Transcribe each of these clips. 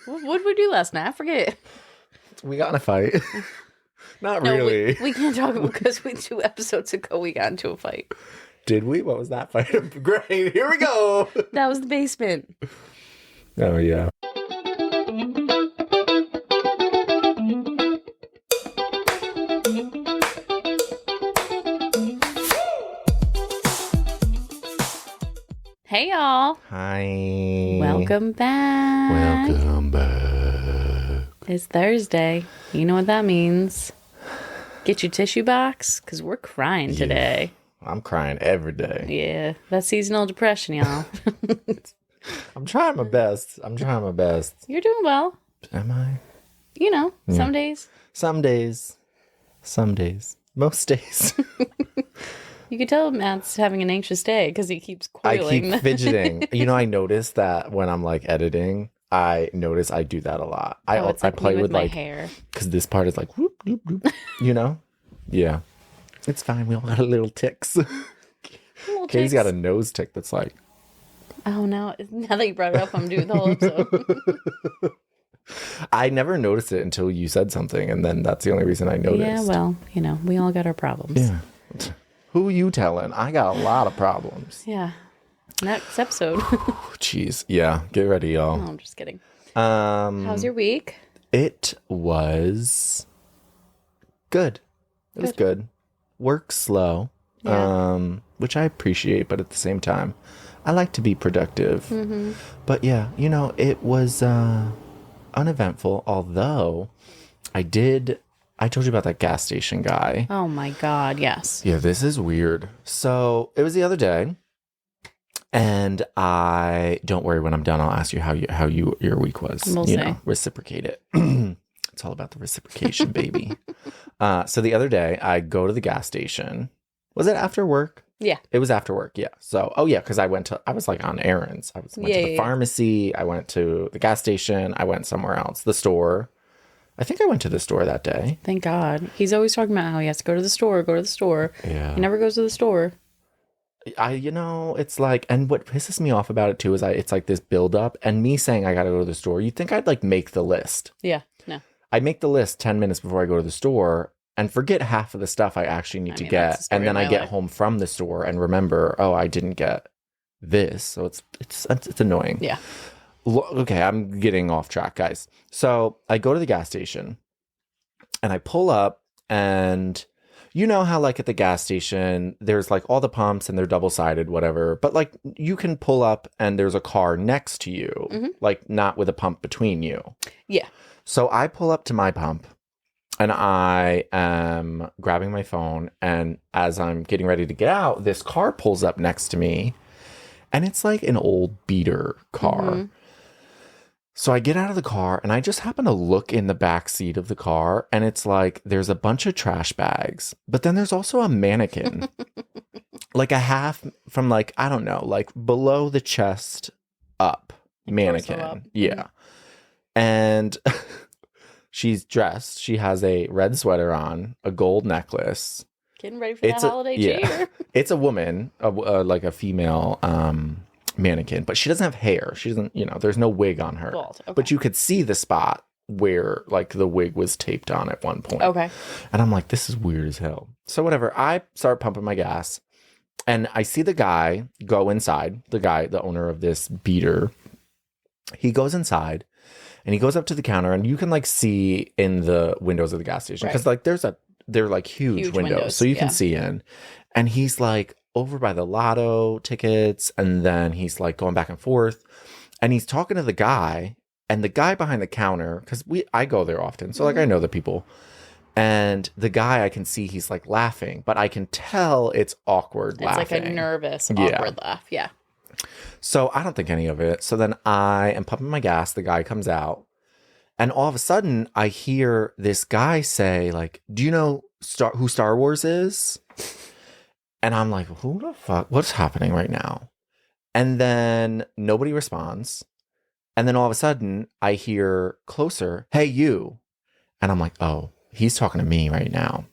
What did we do last night? I forget. We got in a fight. Not No, really. we can't talk about because 2 episodes ago we got into a fight. Did we? What was that fight? Great. Here we go. That was the basement. Oh, yeah. Hey, y'all. Hi. Welcome back. Welcome back. It's Thursday. You know what that means. Get your tissue box, because we're crying today. I'm crying every day. Yeah, that's seasonal depression, y'all. I'm trying my best. You're doing well. Am I? You know, some days. Some days. Most days. You can tell Matt's having an anxious day because he keeps I coiling. keep fidgeting. I notice that when I'm like editing, I do that a lot. It's I like play me with my like hair. because this part is like whoop, whoop, whoop, Yeah, it's fine. We all got little ticks. Katie's got a nose tick that's like. Oh no! Now that you brought it up, I'm doing the whole episode. I never noticed it until you said something, and then that's the only reason I noticed. Yeah, well, we all got our problems. Yeah. Who you telling? I got a lot of problems. Yeah. Next episode. Jeez. Yeah. Get ready, y'all. Oh, I'm just kidding. How's your week? It was good. It was good. Work slow, which I appreciate, but at the same time, I like to be productive. Mm-hmm. But yeah, it was uneventful, although I told you about that gas station guy. Oh my God, yes. Yeah, this is weird. So it was the other day, and don't worry, when I'm done, I'll ask you how your week was. We'll see. Reciprocate it. It's all about the reciprocation, baby. So the other day, I go to the gas station. Was it after work? Yeah. It was after work, yeah. So, because I was like on errands. I went to the pharmacy. I went to the gas station. I went somewhere else, the store. I think I went to the store that day. Thank God. He's always talking about how he has to go to the store. Yeah. He never goes to the store. It's like, and what pisses me off about it too is it's like this buildup, and me saying I got to go to the store. You'd think I'd like make the list. Yeah, no. I make the list 10 minutes before I go to the store and forget half of the stuff I actually need to get. And then I get home from the store and remember, oh, I didn't get this. So it's annoying. Yeah. Okay, I'm getting off track, guys. So I go to the gas station and I pull up, and you know how like at the gas station, there's like all the pumps and they're double-sided, whatever. But like you can pull up and there's a car next to you, like not with a pump between you. Yeah. So I pull up to my pump and I am grabbing my phone. And as I'm getting ready to get out, this car pulls up next to me, and it's like an old beater car. Mm-hmm. So I get out of the car and I just happen to look in the back seat of the car, and it's like there's a bunch of trash bags, but then there's also a mannequin, like a half from like, I don't know, like below the chest up mannequin. Up. Yeah. And she's dressed. She has a red sweater on, a gold necklace. Getting ready for that holiday cheer. It's a woman, like a female mannequin, but she doesn't have hair. She doesn't, there's no wig on her. Bald. Okay. But you could see the spot where like the wig was taped on at one point. Okay. And I'm like, this is weird as hell. So whatever, I start pumping my gas, and I see the guy go inside, the owner of this beater. He goes inside and he goes up to the counter, and you can like see in the windows of the gas station, because like they're like huge windows, so you can see in. And he's like over by the lotto tickets, and then he's like going back and forth, and he's talking to the guy, and the guy behind the counter, because I go there often, so like I know the people, and the guy, I can see he's like laughing, but I can tell it's awkward laughing. It's like a nervous, awkward laugh. Yeah. So I don't think any of it. So then I am pumping my gas. The guy comes out, and all of a sudden I hear this guy say like, do you know who Star Wars is? And I'm like, who the fuck? What's happening right now? And then nobody responds. And then all of a sudden I hear closer, hey, you. And I'm like, oh, he's talking to me right now.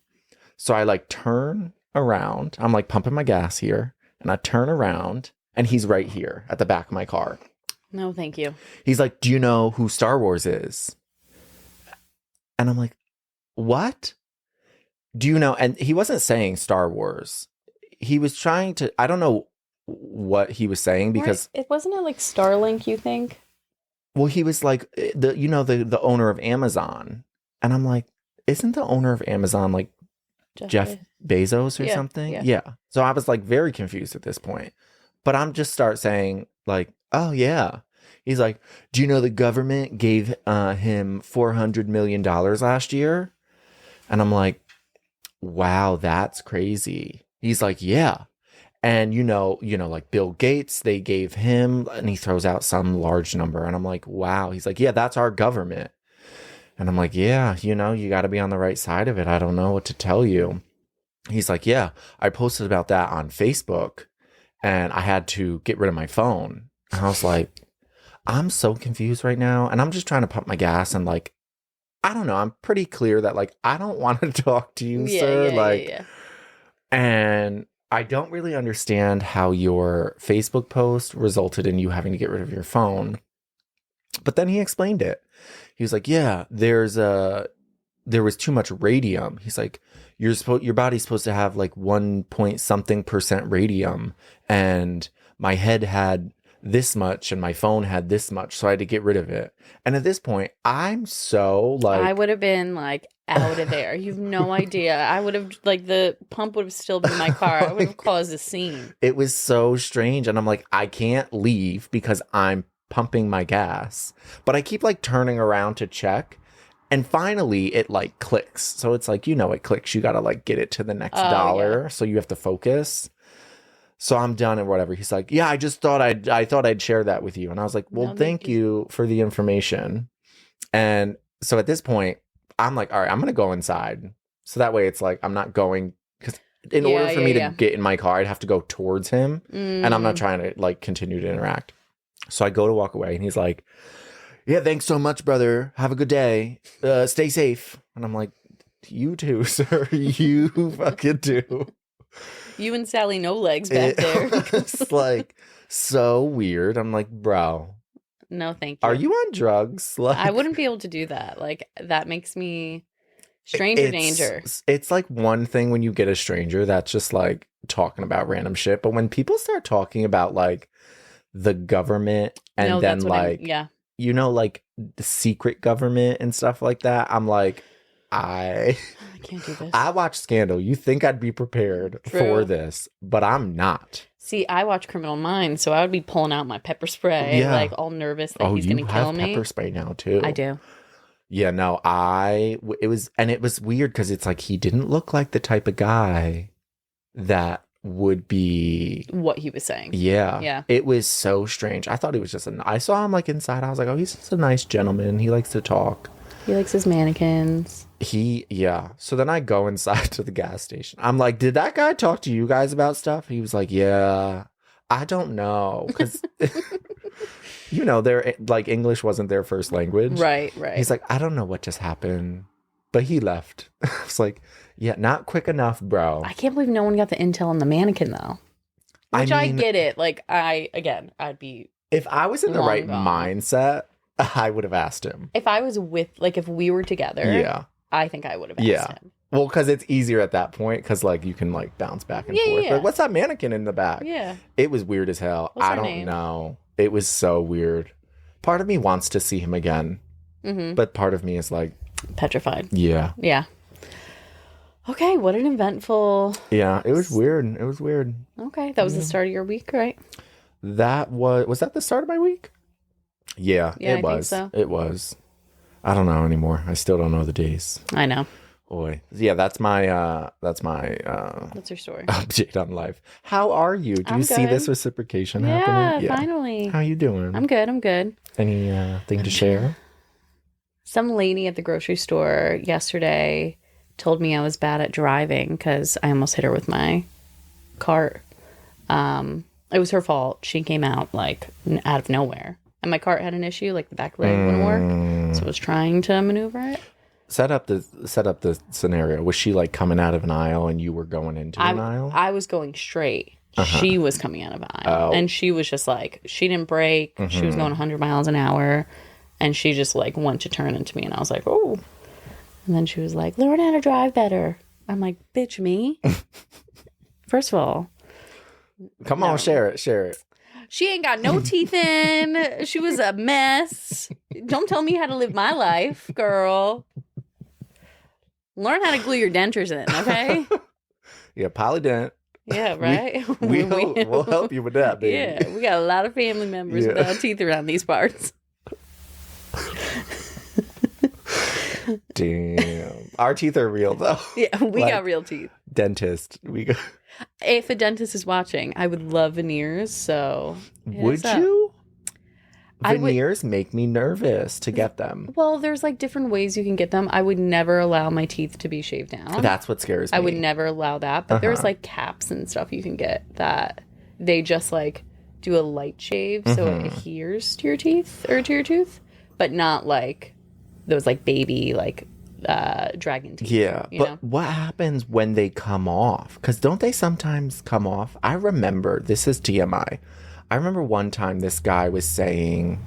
So I like turn around. I'm like pumping my gas here, and I turn around, and he's right here at the back of my car. No, thank you. He's like, do you know who Star Wars is? And I'm like, what? Do you know? And he wasn't saying Star Wars. He was trying to, I don't know what he was saying because, It wasn't it like Starlink, you think? well, he was like, the owner of Amazon. And I'm like, isn't the owner of Amazon like Jeff Bezos or something? Yeah. So I was like very confused at this point. But I'm just start saying like, oh yeah. He's like, do you know the government gave him $400 million last year? And I'm like, wow, that's crazy. He's like, yeah. And like Bill Gates, they gave him, and he throws out some large number. And I'm like, wow. He's like, yeah, that's our government. And I'm like, yeah, you got to be on the right side of it. I don't know what to tell you. He's like, yeah, I posted about that on Facebook and I had to get rid of my phone. And I was like, I'm so confused right now. And I'm just trying to pump my gas and like, I don't know. I'm pretty clear that like, I don't want to talk to you, sir. Yeah. And I don't really understand how your Facebook post resulted in you having to get rid of your phone. But then he explained it. He was like, yeah, there was too much radium. He's like, your body's supposed to have like 1 point something percent radium. And my head had this much and my phone had this much. So I had to get rid of it. And at this point, I'm so like, I would have been like out of there. You have no idea. I would have like the pump would have still been in my car. I would have caused a scene. It was so strange. And I'm like, I can't leave because I'm pumping my gas. But I keep like turning around to check. And finally it like clicks. So it's like, it clicks. You got to like get it to the next dollar. Yeah. So you have to focus. So I'm done and whatever. He's like, yeah, I just thought I'd share that with you. And I was like, well, no, thank you for the information. And so at this point, I'm like, all right, I'm going to go inside. So that way it's like, I'm not going, because in order for me to get in my car, I'd have to go towards him. And I'm not trying to like continue to interact. So I go to walk away and he's like, yeah, thanks so much, brother. Have a good day. Stay safe. And I'm like, you too, sir. You fucking do. You and Sally no legs back there. It's like so weird. I'm like, bro. No, thank you. Are you on drugs? Like, I wouldn't be able to do that. Like, that makes me stranger danger. It's like one thing when you get a stranger that's just like talking about random shit. But when people start talking about like the government and then like, like the secret government and stuff like that, I'm like, I can't do this. I watch Scandal. You think I'd be prepared for this, but I'm not. See, I watch Criminal Minds, so I would be pulling out my pepper spray, like all nervous that he's going to kill me. You have pepper spray now too. I do. Yeah, no, it was weird because it's like he didn't look like the type of guy that would be what he was saying. Yeah. It was so strange. I thought he was just I saw him like inside. I was like, oh, he's just a nice gentleman. He likes to talk. He likes his mannequins. So then I go inside to the gas station. I'm like, did that guy talk to you guys about stuff? He was like, yeah. I don't know. Because, their like English wasn't their first language. Right. He's like, I don't know what just happened. But he left. I was like, yeah, not quick enough, bro. I can't believe no one got the intel on the mannequin, though. Which I get it. Like, I'd be. If I was in the right mindset, I would have asked him. If I was if we were together, I think I would have asked him. Well, because it's easier at that point, because like you can like bounce back and forth. Like, what's that mannequin in the back? Yeah. It was weird as hell. I don't know. It was so weird. Part of me wants to see him again, but part of me is like petrified. Yeah. Okay, what an eventful. Yeah, it was weird. Okay, that was the start of your week, right? Was that the start of my week? Yeah, it was. Think so. It was. I don't know anymore. I still don't know the days. I know. Boy. Yeah, that's my What's your story? Update on life. How are you? Do you see this reciprocation happening? Yeah, finally. How you doing? I'm good. Any thing to share? Some lady at the grocery store yesterday told me I was bad at driving because I almost hit her with my cart. It was her fault. She came out like out of nowhere. And my cart had an issue, like the back leg wouldn't work. So I was trying to maneuver it. Set up the scenario. Was she like coming out of an aisle and you were going into an aisle? I was going straight. She was coming out of aisle. Oh. And she was just like, she didn't brake. She was going 100 miles an hour. And she just like went to turn into me. And I was like, oh. And then she was like, learn how to drive better. I'm like, bitch, me? First of all. Come on, share it. She ain't got no teeth in. She was a mess. Don't tell me how to live my life, girl. Learn how to glue your dentures in, okay? Yeah, polydent. Yeah, right? We'll help you with that, baby. Yeah, we got a lot of family members without teeth around these parts. Damn. Our teeth are real, though. Yeah, we got real teeth. Dentist. If a dentist is watching, I would love veneers, so... Would you? Veneers make me nervous to get them. Well, there's like different ways you can get them. I would never allow my teeth to be shaved down. That's what scares me. I would never allow that. But there's like caps and stuff you can get that they just like do a light shave so it adheres to your teeth or to your tooth, but not like those like baby like dragon teeth. Yeah, but know? What happens when they come off? Because don't they sometimes come off? I remember, this is TMI. I remember one time this guy was saying,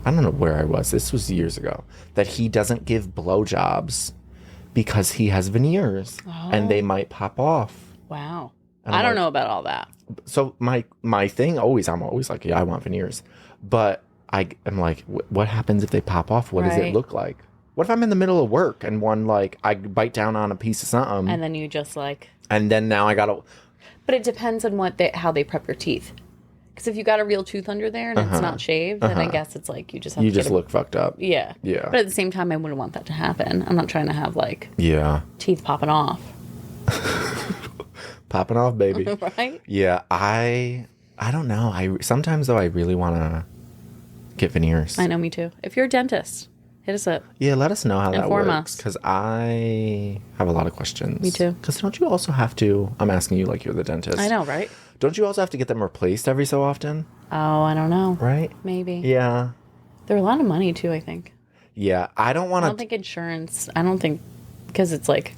I don't know where I was, this was years ago, that he doesn't give blowjobs because he has veneers and they might pop off. Wow. I don't know about all that. So my thing I'm always like, yeah, I want veneers. But I'm like, what happens if they pop off? What does it look like? What if I'm in the middle of work and I bite down on a piece of something? And then you just like... And then now I gotta... But it depends on how they prep your teeth. Because if you got a real tooth under there and it's not shaved, then I guess it's like you just have to look fucked up. Yeah. Yeah. But at the same time, I wouldn't want that to happen. I'm not trying to have like teeth popping off. Popping off, baby. Right? Yeah. I don't know. Sometimes though I really want to get veneers. I know, me too. If you're a dentist, hit us up. Yeah, let us know how that Inform works. us. Because I have a lot of questions. Me too. Because don't you also have to... I'm asking you like you're the dentist. I know, right? Don't you also have to get them replaced every so often? Oh, I don't know. Right? Maybe. Yeah. They're a lot of money too, I think. Yeah, I don't want to... I don't think insurance... I don't think... Because it's like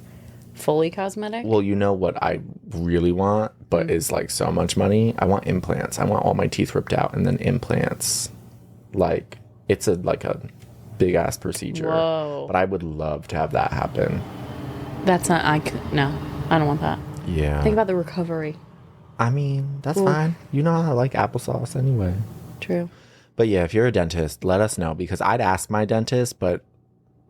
fully cosmetic. Well, you know what I really want, but is like so much money? I want implants. I want all my teeth ripped out and then implants. Like, it's a big ass procedure. Whoa. But I would love to have that happen. That's not... No, I don't want that. Yeah. Think about the recovery. I mean, that's fine. You know I like applesauce anyway. True. But yeah, if you're a dentist, let us know. Because I'd ask my dentist, but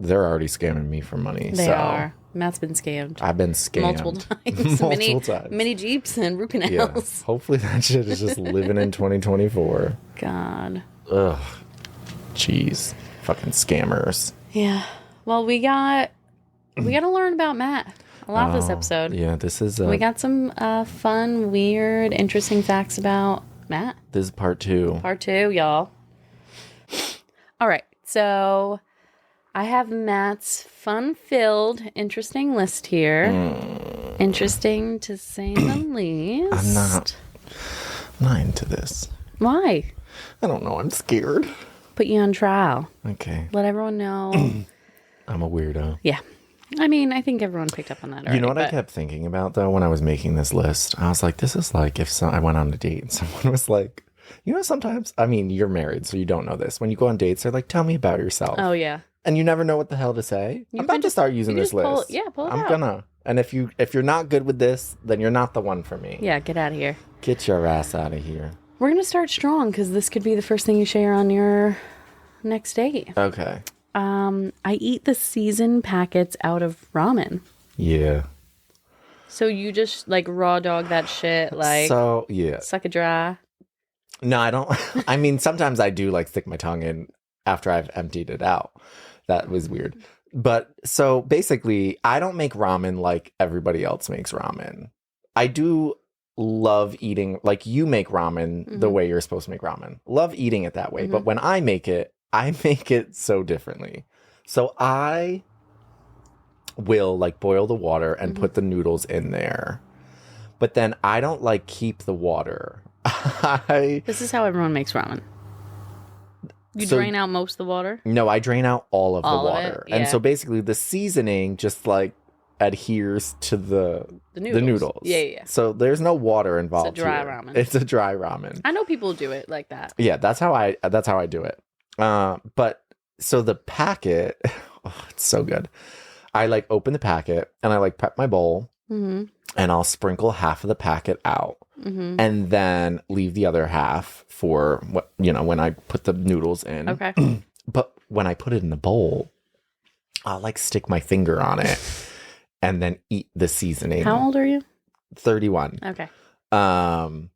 they're already scamming me for money. They are. Matt's been scammed. I've been scammed. Multiple times. Multiple times. Mini Jeeps and root canals. Yeah. Hopefully that shit is just living in 2024. God. Ugh. Jeez. Fucking scammers. Yeah. Well, we got to learn about Matt a lot this episode. Yeah, this is... we got some fun, weird, interesting facts about Matt. This is part 2. Part 2, y'all. All right. So I have Matt's fun-filled, interesting list here. Interesting to say the least. I'm not into this. Why? I don't know. I'm scared. Put you on trial. Okay. Let everyone know. I'm a weirdo. Yeah. I mean, I think everyone picked up on that already. You know what I kept thinking about, though, when I was making this list? I was like, this is like if I went on a date and someone was like, you know, sometimes, I mean, you're married, so you don't know this. When you go on dates, they're like, tell me about yourself. Oh, yeah. And you never know what the hell to say. I'm about to start using this list. Pull it I'm out. gonna. And if you're not good with this, then you're not the one for me. Yeah, get out of here. Get your ass out of here. We're going to start strong because this could be the first thing you share on your next date. Okay. I eat the seasoned packets out of ramen. Yeah. So you just like raw dog that shit, like so yeah. suck it dry. No, I don't. I mean, sometimes I do like stick my tongue in after I've emptied it out. That was weird. But so basically, I don't make ramen like everybody else makes ramen. I do love eating, like you make ramen the way you're supposed to make ramen. Love eating it that way. But when I make it so differently. So I will like boil the water and put the noodles in there. But then I don't like keep the water. This is how everyone makes ramen. You drain out most of the water? No, I drain out all of the water. It? Yeah. And so basically the seasoning just like adheres to the noodles. Yeah. So there's no water involved. It's a dry here. ramen. It's a dry ramen. I know people do it like that. Yeah, that's how I do it. But so the packet, oh, it's so good. I like open the packet and I like prep my bowl and I'll sprinkle half of the packet out and then leave the other half for when I put the noodles in. Okay. But when I put it in the bowl, I'll like stick my finger on it and then eat the seasoning. How old are you? 31. Okay. And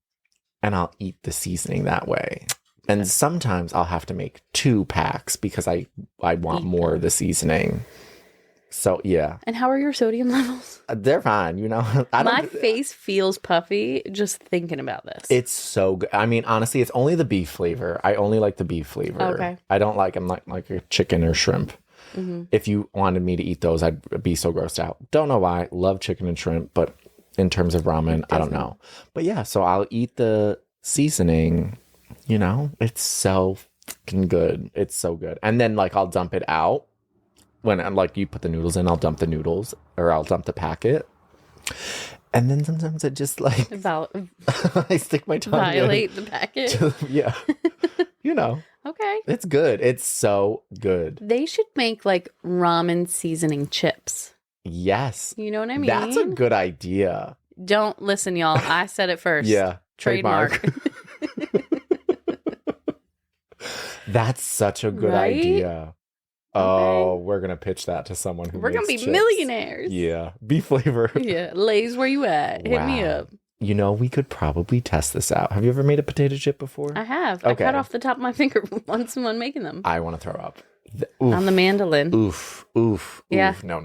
I'll eat the seasoning that way. And sometimes I'll have to make 2 packs because I want more of the seasoning. So, yeah. And how are your sodium levels? They're fine, My face feels puffy just thinking about this. It's so good. I mean, honestly, it's only the beef flavor. I only like the beef flavor. Okay. I don't like them like a chicken or shrimp. If you wanted me to eat those, I'd be so grossed out. Don't know why. Love chicken and shrimp, but in terms of ramen, I don't know. But yeah, so I'll eat the seasoning, it's so fucking good. It's so good. And then like I'll dump it out. When like you put the noodles in, I'll dump the noodles or I'll dump the packet. And then sometimes I just like I stick my tongue violate the packet. Yeah. Okay. It's good. It's so good. They should make like ramen seasoning chips. Yes. You know what I mean? That's a good idea. Don't listen, y'all. I said it first. Yeah. Trademark. That's such a good Right? idea. Oh, we're going to pitch that to someone who We're going to be makes chips. millionaires. Yeah. Beef flavor. Yeah. Lay's, where you at? Hit me up. We could probably test this out. Have you ever made a potato chip before? I have. Okay. I cut off the top of my finger once when making them. I want to throw up. On the mandolin. Oof. Yeah. No.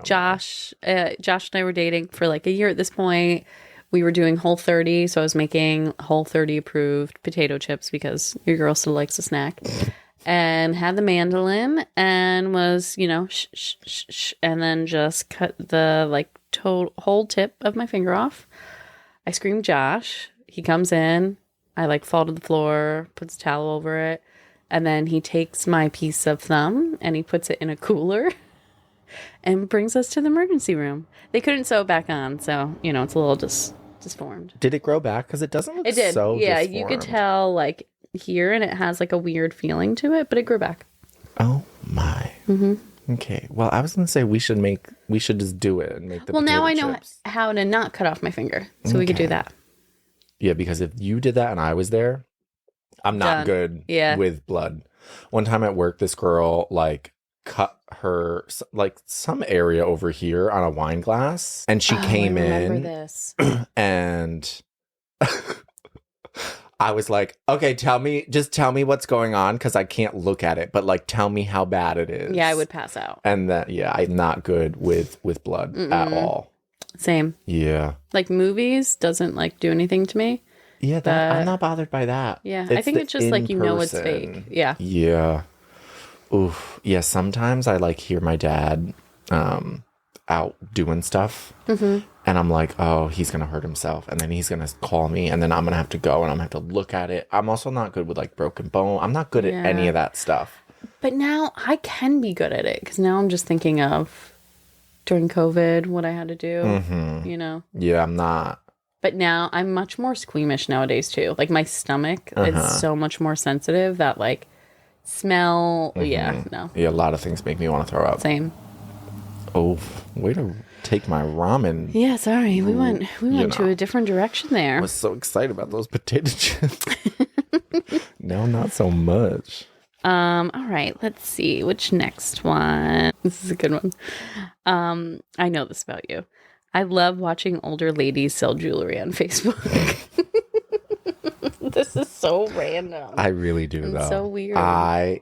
Josh and I were dating for like a year at this point. We were doing Whole30, so I was making Whole30 approved potato chips because your girl still likes a snack. And had the mandolin and was, and then just cut the like whole tip of my finger off. I screamed Josh. He comes in. I like fall to the floor, puts a towel over it. And then he takes my piece of thumb and he puts it in a cooler and brings us to the emergency room. They couldn't sew it back on, so, it's a little disformed. Did it grow back? Because it doesn't look It did. so Yeah, disformed. you could tell like here and it has like a weird feeling to it, but it grew back. Oh my. Okay. Well, I was going to say we should just do it and make the potato now I know chips. how to not cut off my finger, so we could do that. Yeah, because if you did that and I was there, I'm not good with blood. One time at work, this girl like cut her like some area over here on a wine glass, and she came in this. and I was like, okay, tell me what's going on because I can't look at it, but like tell me how bad it is. Yeah, I would pass out. And that I'm not good with blood at all. Same. Yeah. Like movies doesn't like do anything to me. Yeah, I'm not bothered by that. Yeah, I think it's just like it's fake. Yeah. Yeah. Oof. Yeah, sometimes I like hear my dad out doing stuff. And I'm like, oh, he's going to hurt himself. And then he's going to call me. And then I'm going to have to go and I'm going to have to look at it. I'm also not good with like broken bone. I'm not good at any of that stuff. But now I can be good at it because now I'm just thinking of during COVID what I had to do, Yeah, I'm not. But now I'm much more squeamish nowadays too. Like my stomach is so much more sensitive that like smell. Yeah, no. Yeah, a lot of things make me want to throw up. Same. Oh, way to take my ramen. Yeah, sorry. We went to a different direction there. I was so excited about those potato chips. No, not so much. All right, let's see. Which next one? This is a good one. I know this about you. I love watching older ladies sell jewelry on Facebook. This is so random. I really do, though. So weird. And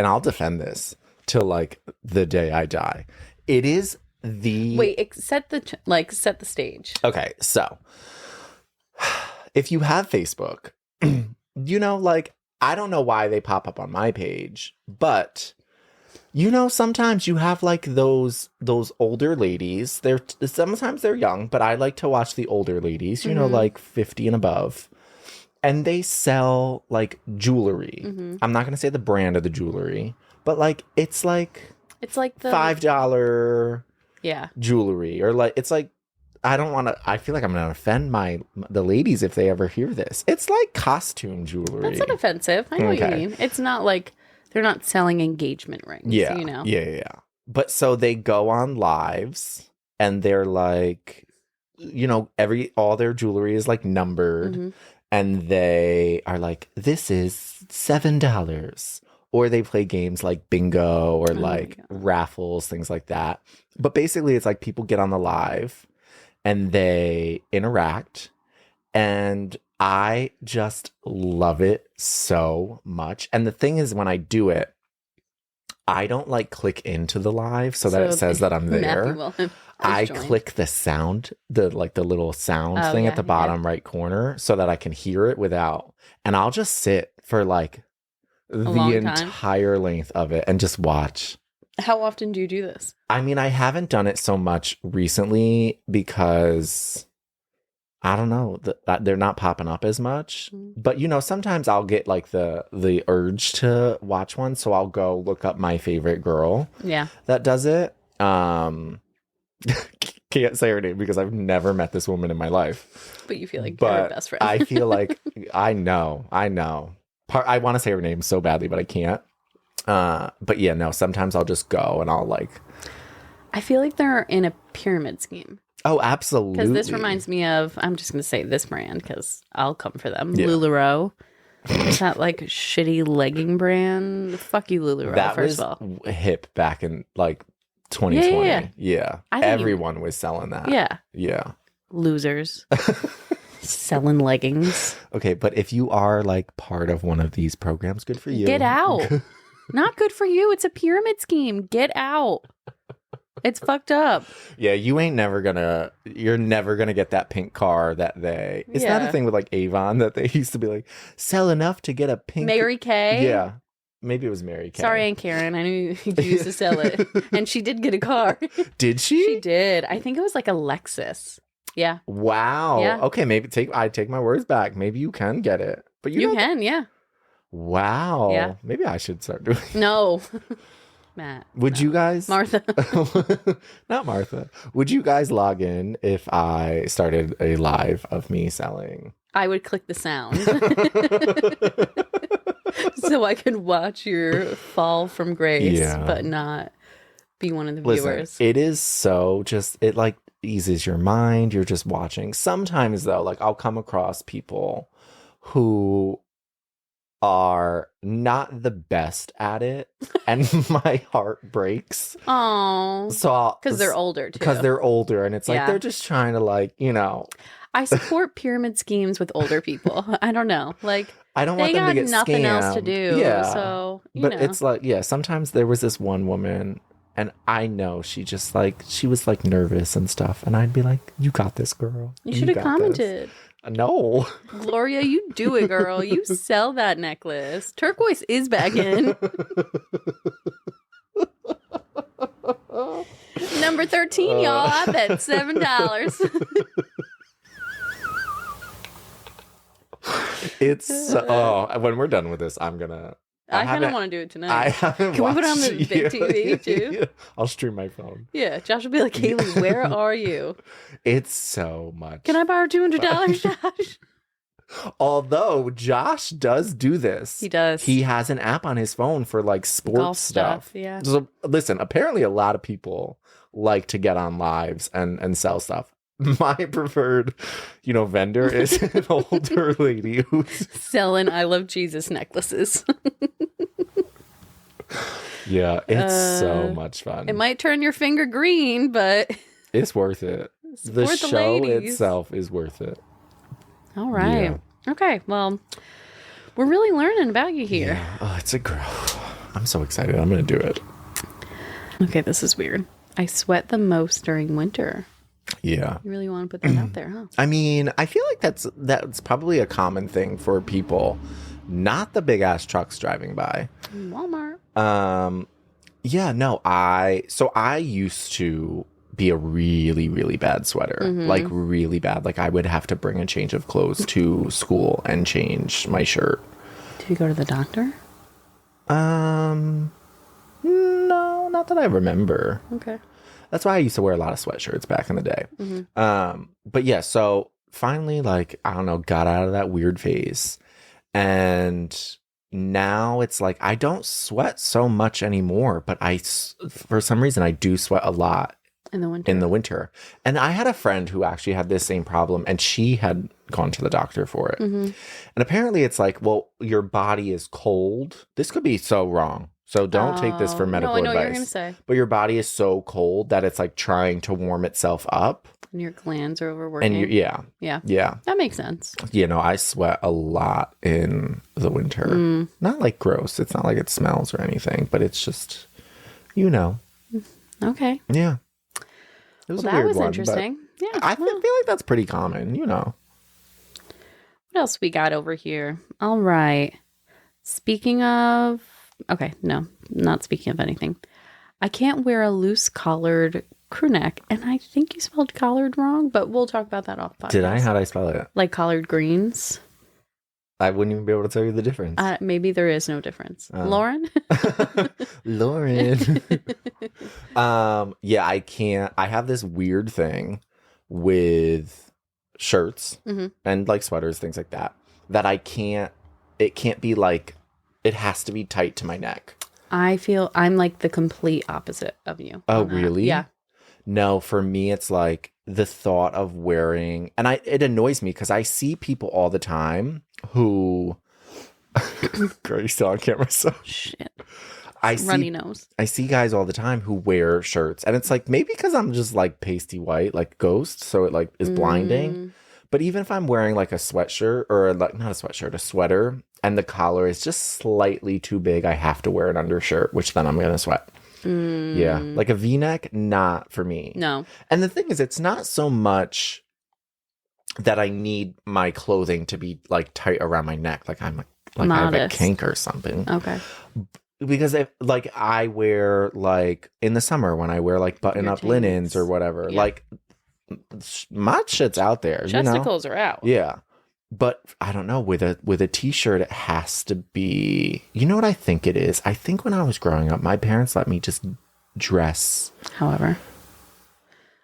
I'll defend this till like the day I die. It is the set the stage. Okay, so if you have Facebook, like I don't know why they pop up on my page, but sometimes you have like those older ladies. Sometimes they're young, but I like to watch the older ladies, like 50 and above. And they sell like jewelry. I'm not going to say the brand of the jewelry, but like it's like the $5 Yeah. jewelry, or like, it's like, I don't want to, I feel like I'm going to offend the ladies if they ever hear this. It's like costume jewelry. That's not offensive. I know what you mean. It's not like they're not selling engagement rings, Yeah. you know? Yeah. But so they go on lives and they're like, you know, all their jewelry is like numbered. Mm-hmm. And they are like, this is $7. Or they play games like bingo or like raffles, things like that. But basically, it's like people get on the live and they interact. And I just love it so much. And the thing is, when I do it, I don't like click into the live so that it says that I'm there. I click the sound, the little sound thing at the bottom right corner so that I can hear it without. And I'll just sit for like the entire length of it and just watch. How often do you do this? I mean, I haven't done it so much recently because I don't know, they're not popping up as much. But, you know, sometimes I'll get like the urge to watch one. So I'll go look up my favorite girl that does it. Can't say her name because I've never met this woman in my life. But you feel like you're her best friend. I feel like I know. I want to say her name so badly, but I can't. But yeah, no, sometimes I'll just go and I'll like. I feel like they're in a pyramid scheme. Oh, absolutely. Because this reminds me of, I'm just going to say this brand because I'll come for them. Yeah. LuLaRoe. Is that like shitty legging brand? Fuck you, LuLaRoe, that first of all. Hip back in like 2020. Yeah. Everyone was selling that. Yeah. Losers. Selling leggings. Okay, but if you are like part of one of these programs, good for you. Get out. Not good for you. It's a pyramid scheme. Get out. It's fucked up. Yeah, you're never gonna get that pink car that they. Is that a thing with like Avon that they used to be like, sell enough to get a pink Mary Kay? Yeah. Maybe it was Mary Kay. Sorry, Aunt Karen. I knew you used to sell it. And she did get a car. Did she? She did. I think it was like a Lexus. Yeah. Wow. Yeah. Okay, I take my words back. Maybe you can get it. But you can, yeah. Wow. Yeah. Maybe I should start doing it. No. Matt. Would you guys? Martha. Not Martha. Would you guys log in if I started a live of me selling? I would click the sound. So I could watch your fall from grace, but not be one of the viewers. It is so it like eases your mind. You're just watching. Sometimes though, like I'll come across people who are not the best at it and my heart breaks. Oh, so because they're older too. Because they're older and it's like they're just trying to like, you know. I support pyramid schemes with older people. I don't know. Like I don't want them to get scammed. They got nothing else to do. Yeah. So, but it's like, sometimes there was this one woman and I know she just like, she was like nervous and stuff. And I'd be like, you got this, girl. You should have commented. No. Gloria, you do it, girl. You sell that necklace. Turquoise is back in. Number 13, y'all. I bet $7. It's when we're done with this, I'm gonna. I kind of want to do it tonight. I haven't. Can we put it on the big TV too? Yeah. I'll stream my phone. Yeah, Josh will be like, Kayleigh, where are you? It's so much. Can I borrow $200, Josh? Although Josh does do this. He does. He has an app on his phone for like sports stuff. Yeah. So listen, apparently a lot of people like to get on lives and sell stuff. My preferred, vendor is an older lady who's selling I Love Jesus necklaces. Yeah, it's so much fun. It might turn your finger green, but it's worth it. The show itself is worth it. All right. Yeah. Okay. Well, we're really learning about you here. Yeah. Oh, it's a girl. I'm so excited. I'm going to do it. Okay, this is weird. I sweat the most during winter. Yeah. You really want to put that out there, huh? I mean, I feel like that's probably a common thing for people, not the big ass trucks driving by. Walmart. Yeah, no, I used to be a really, really bad sweater. Mm-hmm. Like really bad. Like I would have to bring a change of clothes to school and change my shirt. Did you go to the doctor? No, not that I remember. Okay. That's why I used to wear a lot of sweatshirts back in the day. Mm-hmm. But yeah, so finally, like, I don't know, got out of that weird phase. And now it's like, I don't sweat so much anymore, but for some reason, I do sweat a lot In the winter. in the winter. And I had a friend who actually had this same problem, and she had gone to the doctor for it. Mm-hmm. And apparently it's like, well, your body is cold. This could be so wrong. So don't take this for medical no, I know advice. what you're going to say. But your body is so cold that it's like trying to warm itself up. And your glands are overworking. And yeah. That makes sense. You know, I sweat a lot in the winter. Not like gross. It's not like it smells or anything, but it's just, you know. Okay. Yeah. It was Well, a that weird was one, interesting. but Yeah. I feel like that's pretty common, you know. What else we got over here? All right. Speaking of... Okay, no. Not speaking of anything. I can't wear a loose collared crew neck, and I think you spelled collared wrong, but we'll talk about that off podcast. Did I? How'd I spell it? Like collard greens. I wouldn't even be able to tell you the difference. Maybe there is no difference. Lauren? Lauren. Yeah, I can't. I have this weird thing with shirts and like sweaters, things like that, that I can't, it can't be like, it has to be tight to my neck. I feel I'm like the complete opposite of you. Oh, really? Yeah. No, for me, it's like the thought of wearing, and it annoys me because I see people all the time who, girl, you're still on camera, so shit. Runny nose. I see guys all the time who wear shirts, and it's like maybe because I'm just like pasty white, like Ghost, so it like is blinding. But even if I'm wearing like a sweatshirt or like not a sweatshirt, a sweater, and the collar is just slightly too big, I have to wear an undershirt, which then I'm gonna sweat. Yeah, like a V-neck, not for me. No. And the thing is, it's not so much that I need my clothing to be like tight around my neck, like I'm like I have a kink or something. Okay. Because if like I wear like in the summer when I wear like button up linens or whatever, like my shit's out there. Chesticles are out. Yeah. But I don't know, with a t-shirt, it has to be, you know what I think it is? I think when I was growing up, my parents let me just dress. However,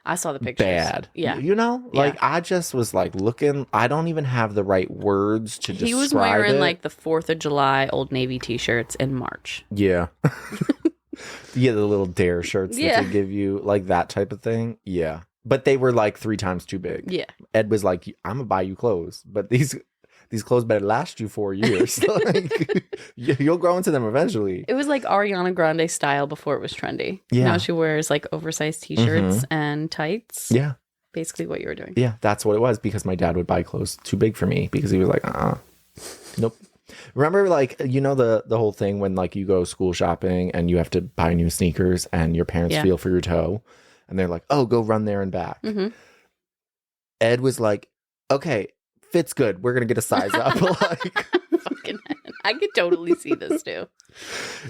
I saw the pictures. Bad. Yeah. You know? Like, I just was like looking, I don't even have the right words to describe it. He was wearing like the 4th of July Old Navy t-shirts in March. Yeah. Yeah, the little dare shirts that they give you, like that type of thing. Yeah. But they were like 3 times too big. Yeah. Ed was like, I'm gonna buy you clothes, but these clothes better last you 4 years. Like, you'll grow into them eventually. It was like Ariana Grande style before it was trendy. Yeah. Now she wears like oversized t-shirts and tights. Yeah. Basically what you were doing. Yeah, that's what it was, because my dad would buy clothes too big for me because he was like, nope. Remember, like, you know, the whole thing when like you go school shopping and you have to buy new sneakers and your parents feel for your toe and they're like, oh, go run there and back. Ed was like, okay, fits good. We're going to get a size up. Like, fucking, I could totally see this too.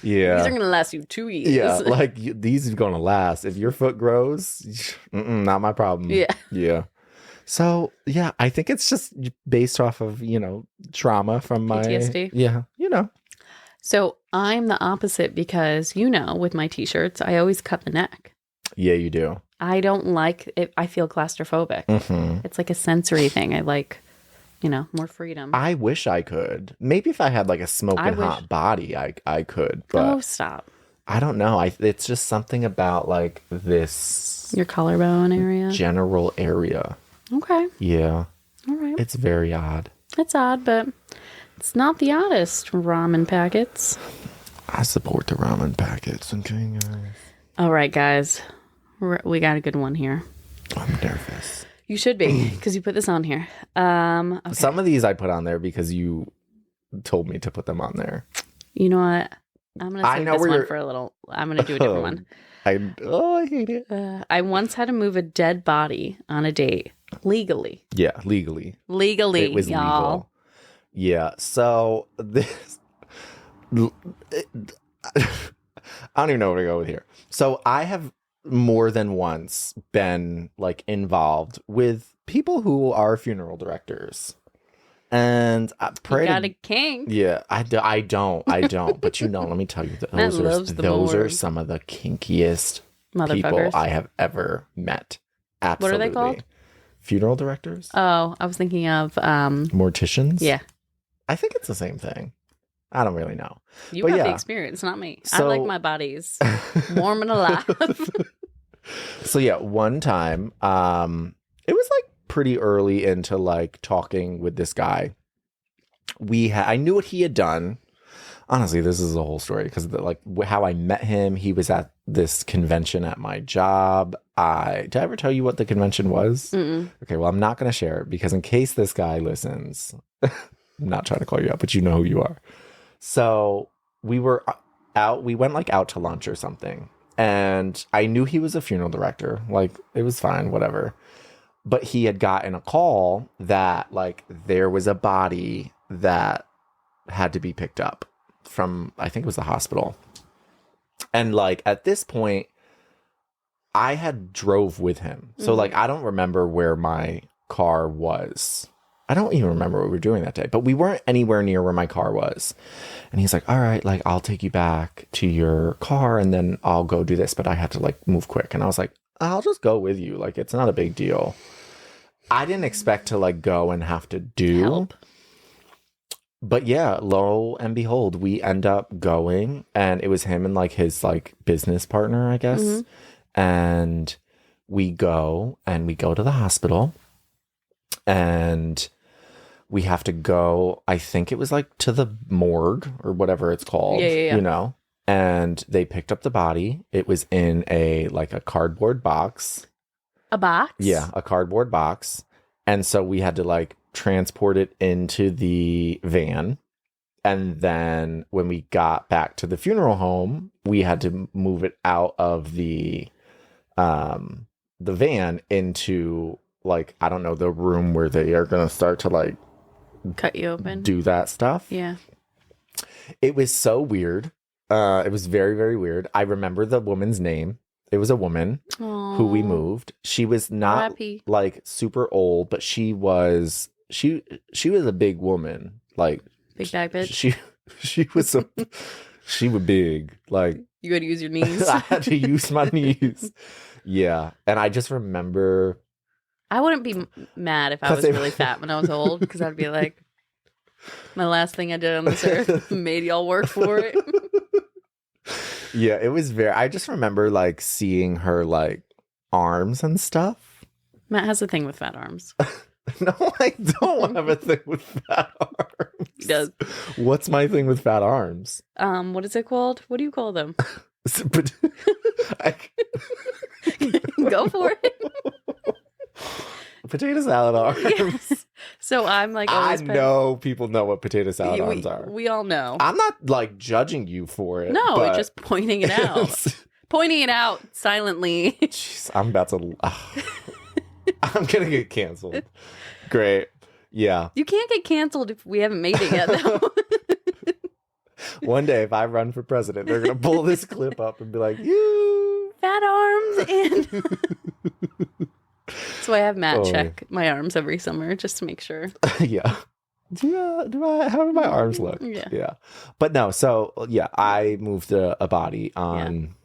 Yeah. These are going to last you 2 years. Yeah, like these are going to last. If your foot grows, not my problem. Yeah. Yeah. So, yeah, I think it's just based off of, you know, trauma from my PTSD. Yeah, you know. So I'm the opposite because, you know, with my t-shirts, I always cut the neck. Yeah, you do. I don't like it. I feel claustrophobic. It's like a sensory thing. I like, you know, more freedom. I wish I could. Maybe if I had like a smoking hot body, I could. But oh, stop. I don't know. It's just something about like this. Your collarbone area? General area. Okay. Yeah. All right. It's very odd. It's odd, but it's not the oddest ramen packets. I support the ramen packets. Okay, guys. All right, guys. We got a good one here. I'm nervous. You should be, because you put this on here. Okay. Some of these I put on there because you told me to put them on there. You know what? I'm going to save this one for a little. I'm going to do a different one. I hate it. I once had to move a dead body on a date. Legally. Yeah, legally. Legally, it was y'all. Legal. Yeah, so this... I don't even know where to go with here. So I have more than once been like involved with people who are funeral directors. And I You pray got to a kink. yeah, I don't. But let me tell you, Matt loves the those are morgue. some of the kinkiest people Motherfuckers. I have ever met. What are they Absolutely. called? Funeral directors? Oh, I was thinking of Morticians? yeah. I think it's the same thing. I don't really know. You But have the yeah. experience, not me. I So- like my bodies warm and alive. So yeah, one time, it was like pretty early into like talking with this guy. I knew what he had done. Honestly, this is the whole story because like how I met him. He was at this convention at my job. Did I ever tell you what the convention was? Mm-mm. Okay, well, I'm not going to share it because in case this guy listens, I'm not trying to call you out, but you know who you are. So we were out. We went like out to lunch or something, and I knew he was a funeral director. Like it was fine, whatever. But he had gotten a call that like there was a body that had to be picked up from, I think it was the hospital. And like at this point, I had drove with him. So like I don't remember where my car was. I don't even remember what we were doing that day, but we weren't anywhere near where my car was. And he's like, all right, like I'll take you back to your car and then I'll go do this, but I have to like move quick. And I was like, I'll just go with you. Like it's not a big deal. I didn't expect to like go and have to do Help. But yeah, lo and behold, we end up going, and it was him and like his like business partner, I guess. And we go to the hospital, and we have to go, I think it was like to the morgue or whatever it's called, Yeah. you know. And they picked up the body. It was in a cardboard box. A box? Yeah, a cardboard box. And so we had to like transport it into the van. And then when we got back to the funeral home, we had to move it out of the van into like, I don't know, the room where they are going to start to like Cut you open. do that stuff. Yeah. It was so weird. It was very, very weird. I remember the woman's name. It was a woman who we moved. She was not R.I.P. like super old, but she was a big woman. Like Big bag bitch. she was she was big. Like You gotta use your knees. I had to use my knees. Yeah, and I just remember. I wouldn't be mad if I was really fat when I was old, because I'd be like, my last thing I did on this earth made y'all work for it. Yeah, it was I just remember like seeing her like arms and stuff. Matt has a thing with fat arms. No, I don't have a thing with fat arms. He does. What's my thing with fat arms? What is it called? What do you call them? Go for it. Potato salad arms. Yeah. So I'm like, I know people know what potato salad arms are. We all know. I'm not like judging you for it. No, but just pointing it out. Pointing it out silently. Jeez, I'm about to. I'm gonna get canceled. Great. Yeah. You can't get canceled if we haven't made it yet, though. One day, if I run for president, they're gonna pull this clip up and be like, "You fat arms," and so I have Matt check my arms every summer just to make sure. Yeah. How do my arms look? Yeah. But no. So yeah, I moved a body on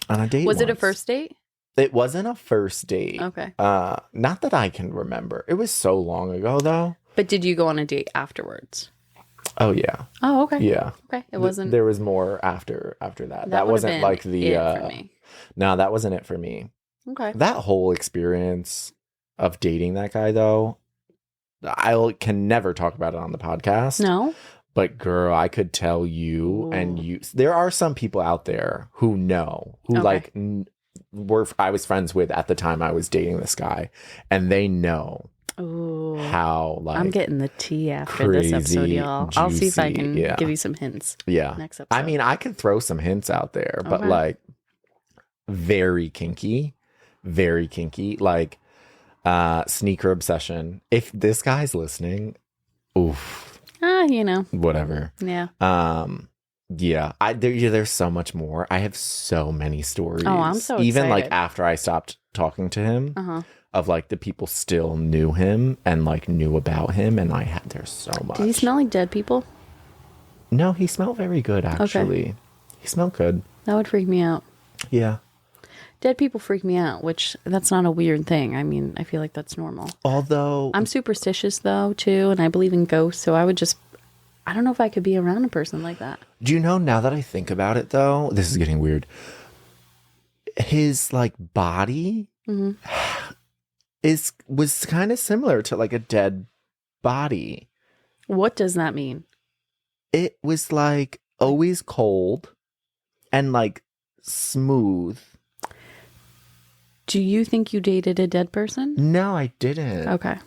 a date. Was it a once. first date? It wasn't a first date. Okay. Not that I can remember. It was so long ago, though. But did you go on a date afterwards? Oh yeah. Oh okay. Yeah. Okay. It wasn't. There was more after that. That would wasn't have like been the. it for me. No, that wasn't it for me. Okay. That whole experience of dating that guy, though, I can never talk about it on the podcast. No. But girl, I could tell you, and you. There are some people out there who know, who like I was friends with at the time I was dating this guy, and they know how like I'm getting the tea after this episode, y'all. Juicy, I'll see if I can give you some hints. Yeah. Next episode. I mean, I could throw some hints out there, but like very kinky, like sneaker obsession. If this guy's listening, oof. You know. Whatever. Yeah. Yeah. There's so much more. I have so many stories. Oh, I'm so Even excited. like after I stopped talking to him, of like the people still knew him and like knew about him, and there's so much. Did he smell like dead people? No, he smelled very good actually. Okay. He smelled good. That would freak me out. Yeah. Dead people freak me out, which that's not a weird thing. I mean, I feel like that's normal. Although I'm superstitious though too, and I believe in ghosts, so I don't know if I could be around a person like that. Do you know, now that I think about it though, this is getting weird. His like body was kind of similar to like a dead body. What does that mean? It was like always cold and like smooth. Do you think you dated a dead person? No, I didn't. Okay.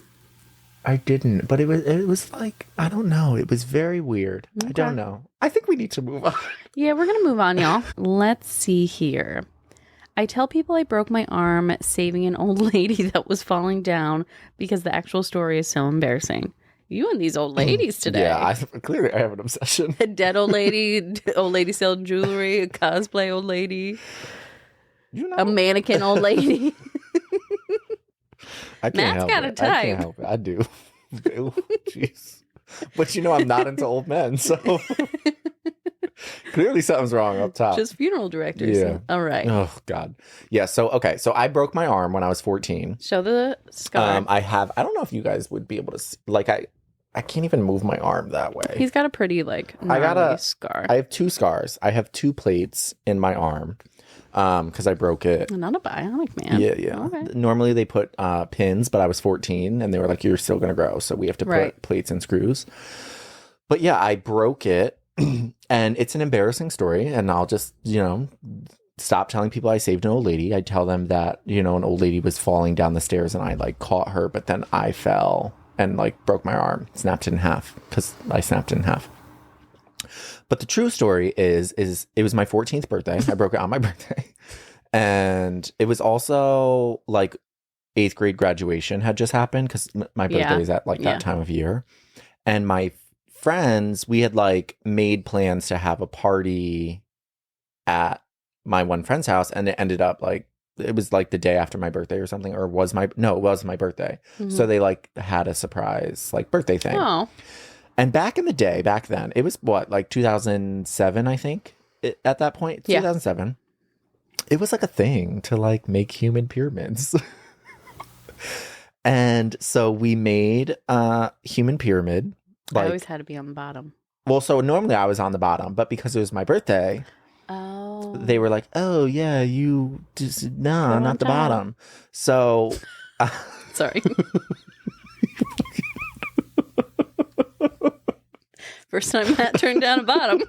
I didn't, but it was like, I don't know. It was very weird. Okay. I don't know. I think we need to move on. Yeah, we're going to move on, y'all. Let's see here. I tell people I broke my arm saving an old lady that was falling down because the actual story is so embarrassing. You and these old ladies today. Yeah, clearly I have an obsession. A dead old lady selling jewelry, a cosplay old lady, a mannequin old lady. I can't Matt's help got it. a type. I can't help it. I do. Ew, jeez. But I'm not into old men, so clearly something's wrong up top. Just funeral directors. Yeah. All right. Oh, God. Yeah, so I broke my arm when I was 14. Show the scar. I don't know if you guys would be able to see, like, I can't even move my arm that way. He's got a pretty, like, gnarly scar. I have 2 scars. I have 2 plates in my arm. Because I broke it. Not a bionic man. Yeah. Okay. Normally they put pins, but I was 14 and they were like, you're still going to grow. So we have to put plates and screws. But yeah, I broke it and it's an embarrassing story. And I'll just, stop telling people I saved an old lady. I tell them that, an old lady was falling down the stairs and I like caught her, but then I fell and like broke my arm, snapped it in half because I snapped it in half. But the true story is it was my 14th birthday. I broke it on my birthday. And it was also like 8th grade graduation had just happened because my birthday is at like that time of year. And my friends, we had like made plans to have a party at my one friend's house. And it ended up like, it was like the day after my birthday or something, or it was my birthday. Mm-hmm. So they like had a surprise like birthday thing. Oh. And back then, it was what, like 2007, I think, at that point, 2007. It was like a thing to like make human pyramids. And so we made a human pyramid. I always had to be on the bottom. Well, so normally I was on the bottom, but because it was my birthday, they were like, oh, yeah, you just, no, not the bottom. So. Sorry. First time Matt turned down a bottom.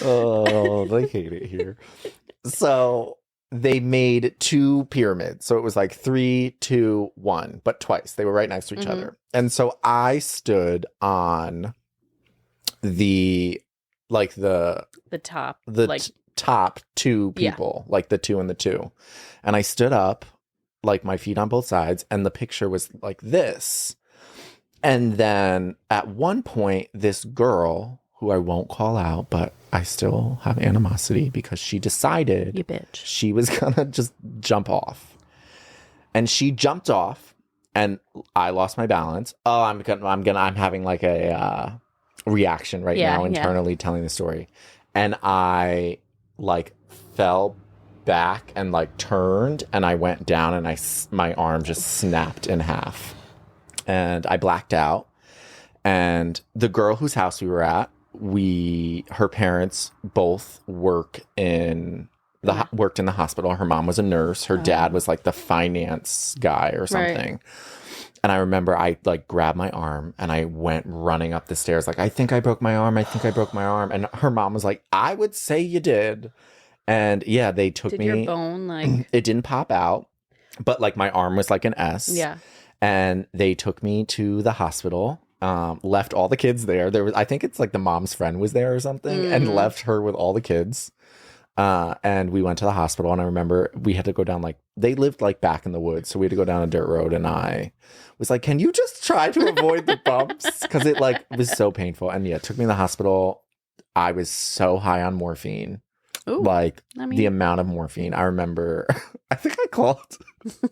Oh, they hate it here. So they made 2 pyramids. So it was like 3, 2, 1, but twice. They were right next to each other. And so I stood on the top. Top 2 people, like the 2 and the 2. And I stood up, like my feet on both sides, and the picture was like this. And then at one point, this girl, who I won't call out, but I still have animosity because she decided she was going to just jump off. And she jumped off and I lost my balance. Oh, I'm having like a reaction right now internally telling the story. And I like fell back and like turned and I went down and my arm just snapped in half. And I blacked out. And the girl whose house we were at, her parents both worked in the hospital. Her mom was a nurse. Her dad was like the finance guy or something. Right. And I remember I like grabbed my arm and I went running up the stairs like, I think I broke my arm. And her mom was like, I would say you did. And yeah, they took me. Did your bone like? It didn't pop out, but like my arm was like an S. Yeah. And they took me to the hospital, left all the kids there. I think it's like the mom's friend was there or something, and left her with all the kids. And we went to the hospital, and I remember we had to go down they lived like back in the woods, so we had to go down a dirt road, and I was like, can you just try to avoid the bumps? Because it like was so painful. And yeah, it took me to the hospital. I was so high on morphine. Ooh, Like I mean, the amount of morphine. I remember, I think I called,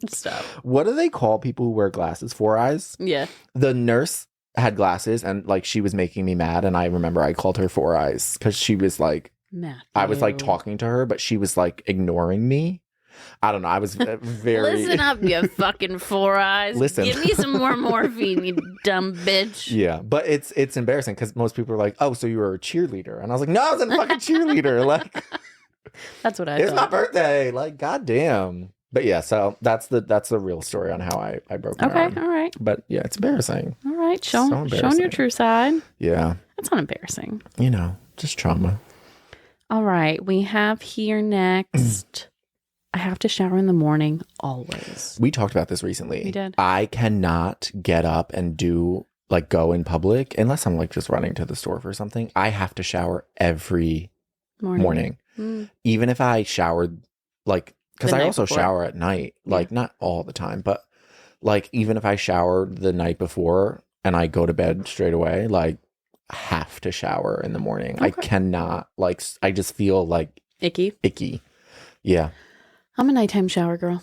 stop. what do they call people who wear glasses? Four eyes? Yeah. The nurse had glasses and like she was making me mad. And I remember I called her Four Eyes because she was like, Matthew. I was like talking to her, but she was like ignoring me. I don't know. I was very. Listen up, you fucking Four Eyes. Listen. Give me some more morphine, you dumb bitch. Yeah, but it's embarrassing because most people are like, "Oh, so you were a cheerleader?" And I was like, "No, I was a fucking cheerleader." Like, That's what I it's my thought. birthday. Like, goddamn. But yeah, so that's the real story on how I broke my arm. Okay, all right. But yeah, it's embarrassing. All right, So showing your embarrassing. true side. Yeah, That's not embarrassing. just trauma. All right, we have here next. I have to shower in the morning always. We talked about this recently. We did. I cannot get up and go in public unless I'm like just running to the store for something. I have to shower every morning. Mm. Even if I showered like, because The I night also before. shower at night, like not all the time, but like even if I showered the night before and I go to bed straight away, like I have to shower in the morning. I Okay. cannot like, I just feel like Icky. Yeah. I'm a nighttime shower girl.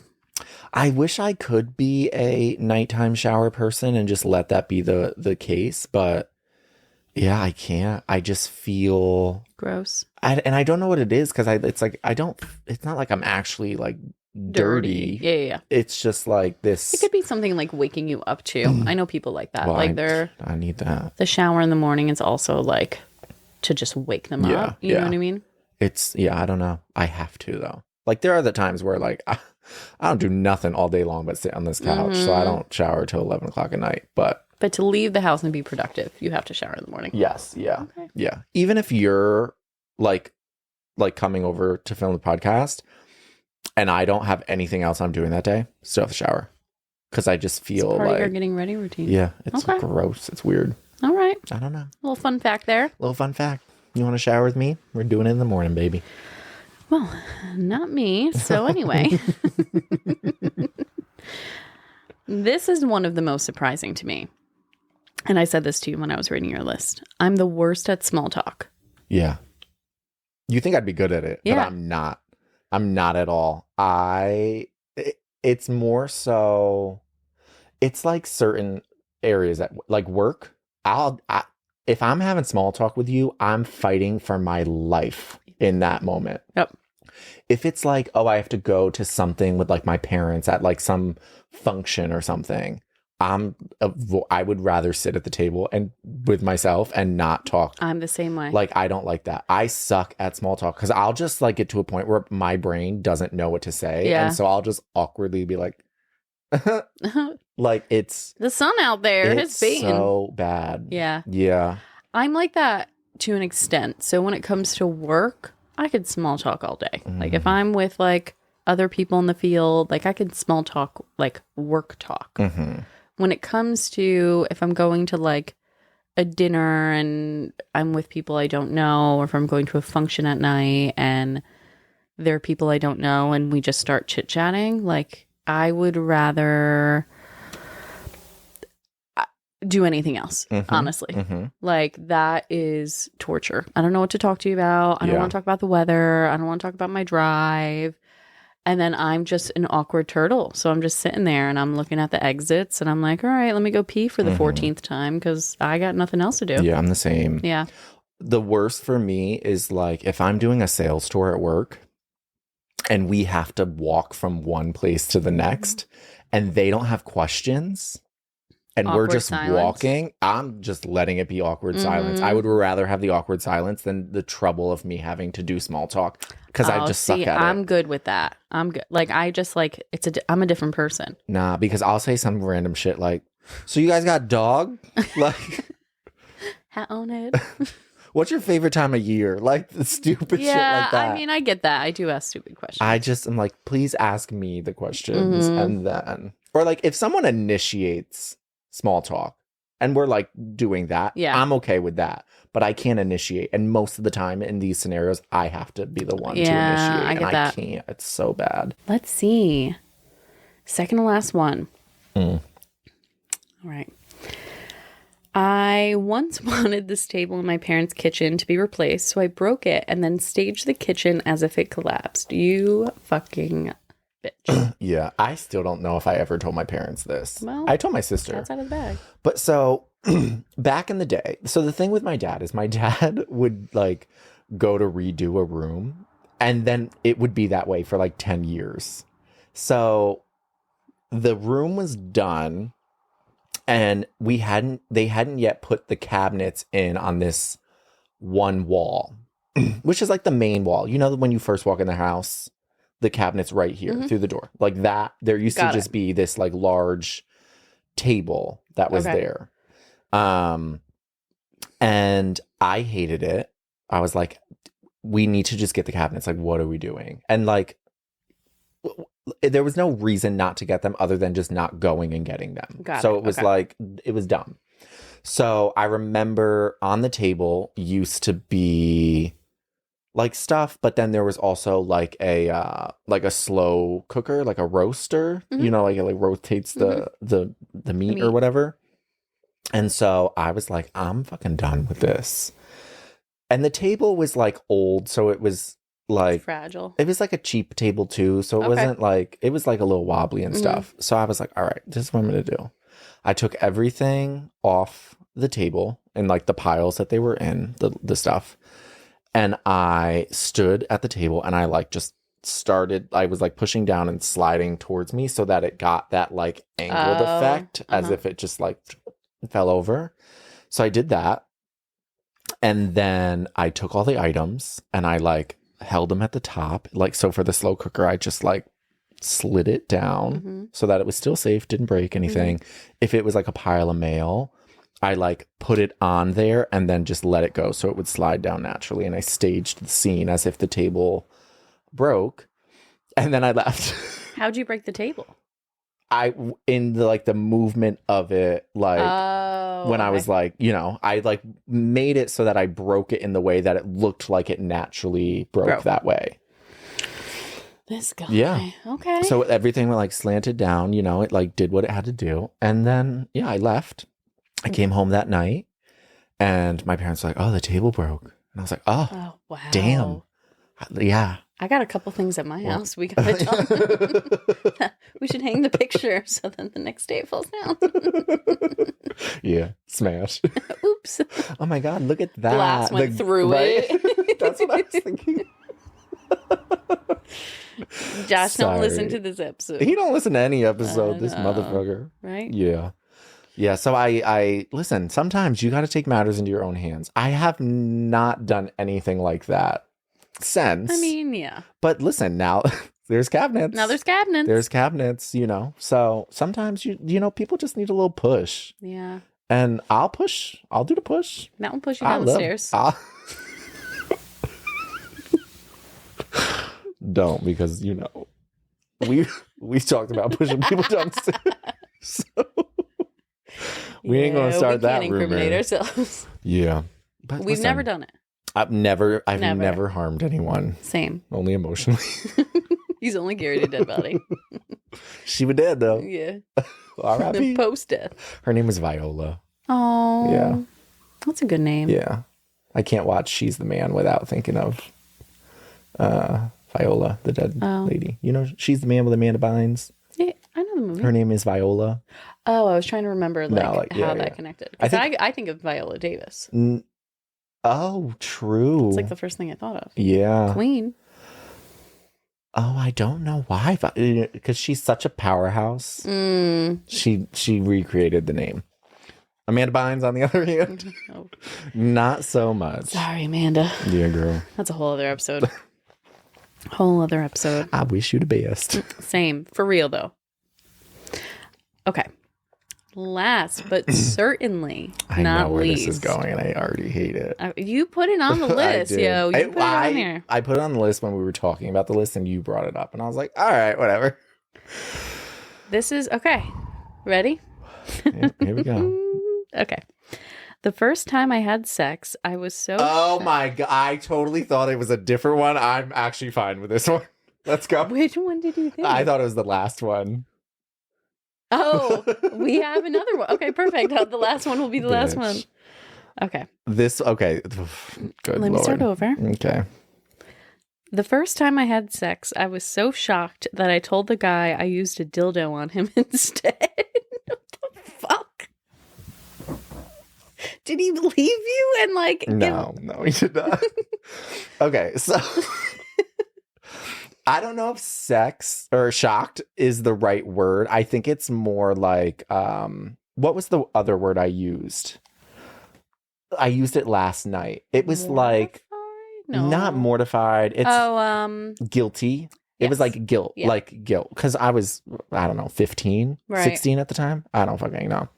I wish I could be a nighttime shower person and just let that be the case, but yeah, I can't. I just feel Gross. and I don't know what it is because it's like it's not like I'm actually like dirty. Yeah. It's just like this. It could be something like waking you up too. I know people like that. Well, like I need that. the shower in the morning is also like to just wake them Yeah, up. You know what I mean? I don't know. I have to though. Like there are the times where like I don't do nothing all day long but sit on this couch, so I don't shower till 11 o'clock at night. But to leave the house and be productive, you have to shower in the morning. yes, yeah, Okay. yeah. Even if you're like coming over to film the podcast, and I don't have anything else I'm doing that day, still have to shower because I just feel It's part of like your getting ready routine. yeah, it's Okay. gross. It's weird. All right. I don't know. Little fun fact there. Little fun fact. You want to shower with me? We're doing it in the morning, baby. Well, not me. So anyway, this is one of the most surprising to me. And I said this to you when I was reading your list. I'm the worst at small talk. Yeah. You think I'd be good at it, but Yeah. I'm not. I'm not at all. It's more so, it's like certain areas that like work. If I'm having small talk with you, I'm fighting for my life in that moment. Yep. If it's like, oh, I have to go to something with like my parents at like some function or something, I would rather sit at the table and with myself and not talk. I'm the same way. Like, I don't like that. I suck at small talk because I'll just like get to a point where my brain doesn't know what to say. Yeah. And so I'll just awkwardly be like, like it's the sun out there is it's beating. so bad. Yeah. Yeah. I'm like that to an extent. So when it comes to work, I could small talk all day. Like if I'm with like other people in the field, like I could small talk, like work talk. Mm-hmm. When it comes to if I'm going to like a dinner and I'm with people I don't know, or if I'm going to a function at night and there are people I don't know and we just start chit-chatting, like I would rather do anything else, honestly. Mm-hmm. Like that is torture. I don't know what to talk to you about. I don't Yeah. want to talk about the weather. I don't want to talk about my drive. And then I'm just an awkward turtle. So I'm just sitting there and I'm looking at the exits and I'm like, all right, let me go pee for the 14th time because I got nothing else to do. Yeah, I'm the same. Yeah. The worst for me is like if I'm doing a sales tour at work and we have to walk from one place to the next and they don't have questions and we're Awkward just silence. walking, I'm just letting it be awkward silence. I would rather have the awkward silence than the trouble of me having to do small talk because I just suck at I'm it. good with that. I'm good. Like I just like I'm a different person. Nah, because I'll say some random shit like, so you guys got dog? Like, Hat on it. what's your favorite time of year? Like the stupid shit like that. I mean, I get that. I do ask stupid questions. I just am like, please ask me the questions Mm-hmm. and then, or like if someone initiates small talk and we're like doing that, Yeah. I'm okay with that, but I can't initiate. And most of the time in these scenarios, I have to be the one to Yeah, initiate. I get and that. I can't. It's so bad. Let's see. Second to last one. Mm. All right. I once wanted this table in my parents' kitchen to be replaced, so I broke it and then staged the kitchen as if it collapsed. You fucking bitch. Yeah, I still don't know if I ever told my parents this. Well, I told my sister. That's out of the bag. But so back in the day, so the thing with my dad is my dad would like go to redo a room and then it would be that way for like 10 years. So the room was done and they hadn't yet put the cabinets in on this one wall, which is like the main wall. You know, when you first walk in the house, the cabinet's right here through the door. Like that, there used to just be this like large table that was there. And I hated it. I was like, we need to just get the cabinets. Like, what are we doing? And like, there was no reason not to get them other than just not going and getting them. It was like, it was dumb. So I remember on the table used to be like stuff, but then there was also like a slow cooker, like a roaster, you know, like it like rotates the meat or whatever. And so I was like, I'm fucking done with this. And the table was like old, so it was like fragile. It was like a cheap table too, so it wasn't like, it was like a little wobbly and stuff. So I was like, all right, this is what I'm gonna do. I took everything off the table and like the piles that they were in, the stuff. And I stood at the table and I like just started, I was like pushing down and sliding towards me so that it got that like angled effect as if it just like fell over. So I did that. And then I took all the items and I like held them at the top. Like, so for the slow cooker, I just like slid it down so that it was still safe, didn't break anything. If it was like a pile of mail, I like put it on there and then just let it go so it would slide down naturally. And I staged the scene as if the table broke. And then I left. How'd you break the table? In the like the movement of it, like when I was like, you know, I like made it so that I broke it in the way that it looked like it naturally broke that way. This guy. Yeah. Okay. So everything like slanted down, you know, it like did what it had to do. And then, yeah, I left. I came home that night and my parents were like, oh, the table broke. And I was like, oh wow. Damn. Yeah. I got a couple things at my house. We got to talk. We should hang the picture so then the next day it falls down. Yeah, smash. Oops. Oh my God, look at that. Glass went through it. That's what I was thinking. Josh, don't listen to this episode. He don't listen to any episode, this motherfucker. Right? Yeah. Yeah, so I listen, sometimes you got to take matters into your own hands. I have not done anything like that since. I mean, yeah. But listen, now there's cabinets. There's cabinets, you know. So sometimes you know, people just need a little push. Yeah. And I'll do the push. That will push you down the stairs. Don't, because you know we talked about pushing people down the stairs. So we ain't gonna start that rumor. We can't incriminate ourselves. Yeah. But we've never done it. I've never harmed anyone. Same. Only emotionally. He's only carried a dead body. She was dead though. Yeah. R.I.P. Post-death. Her name was Viola. Oh. Yeah. That's a good name. Yeah. I can't watch She's the Man without thinking of Viola, the dead lady. You know, She's the Man with Amanda Bynes. Yeah, I know the movie. Her name is Viola. Oh, I was trying to remember how that connected. Because I think of Viola Davis. Oh, true. It's like the first thing I thought of. Yeah. Queen. Oh, I don't know why. Because she's such a powerhouse. She recreated the name. Amanda Bynes, on the other hand, not so much. Sorry, Amanda. Yeah, girl. That's a whole other episode. Whole other episode. I wish you the best. Same. For real, though. Okay. Last, but certainly I not know where least. this is going, and I already hate it. You put it on the list, yo. You put it on here. I put it on the list when we were talking about the list, and you brought it up, and I was like, all right, whatever. This is, okay. Ready? Yeah, here we go. Okay. The first time I had sex, I was so... Oh my God. I totally thought it was a different one. I'm actually fine with this one. Let's go. Which one did you think? I thought it was the last one. Oh, we have another one. Okay, perfect. The last one will be the last one. Bitch. Okay. Okay. Good Let me start Lord. over. Okay. The first time I had sex, I was so shocked that I told the guy I used a dildo on him instead. What the fuck? Did he believe you and like No, he did not. Okay, so I don't know if sex or shocked is the right word. I think it's more like what was the other word I used? I used it last night. It was mortified? like No. not mortified. It's guilty. It yes. was like guilt, Yeah. like guilt. Because I was, I don't know, 15, Right. 16 at the time. I don't fucking know.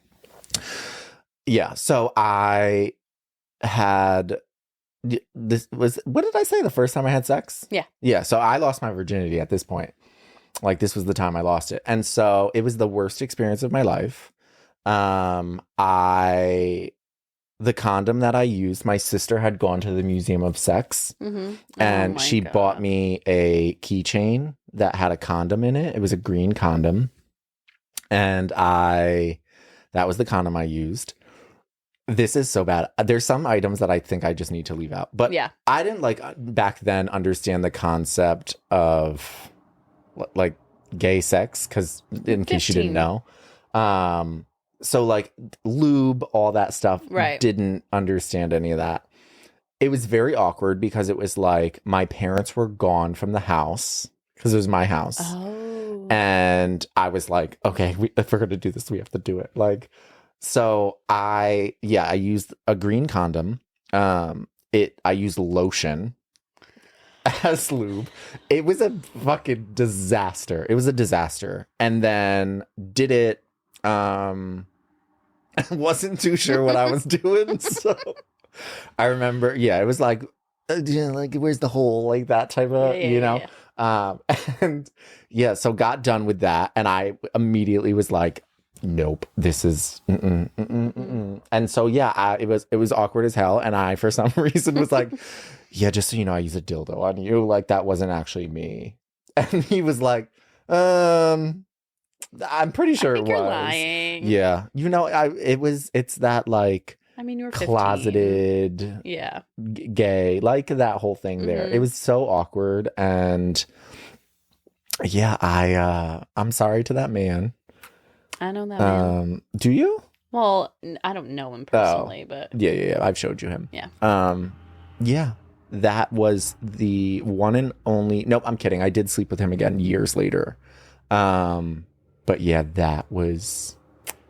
Yeah. So I had this was, what did I say? The first time I had sex? Yeah. Yeah. So I lost my virginity at this point. Like this was the time I lost it. And so it was the worst experience of my life. The condom that I used, my sister had gone to the Museum of Sex and she bought me a keychain that had a condom in it. It was a green condom. And that was the condom I used. This is so bad. There's some items that I think I just need to leave out. But yeah. I didn't like back then understand the concept of like gay sex because in case you didn't know. So like lube, all that stuff, right. Didn't understand any of that. It was very awkward because it was like my parents were gone from the house because it was my house. Oh. And I was like, okay, if we're going to do this, we have to do it. Like, so I used a green condom. I used lotion as lube. It was a fucking disaster. It was a disaster. And then did it, I wasn't too sure what I was doing. So I remember, it was like, like where's the hole? Like that type of, you know? Yeah. And so got done with that. And I immediately was like, nope, this is, And so, it was awkward as hell. And I, for some reason was like, just so you know, I use a dildo on you. Like that wasn't actually me. And he was like, I'm pretty sure it was. You're lying. Yeah. You know, it's that like, I mean, you were 15. Closeted, gay, like that whole thing there. It was so awkward. And I'm sorry to that man. I know that man. Do you? Well, I don't know him personally, but yeah. I've showed you him. Yeah. That was the one and only. Nope, I'm kidding. I did sleep with him again years later. But yeah, that was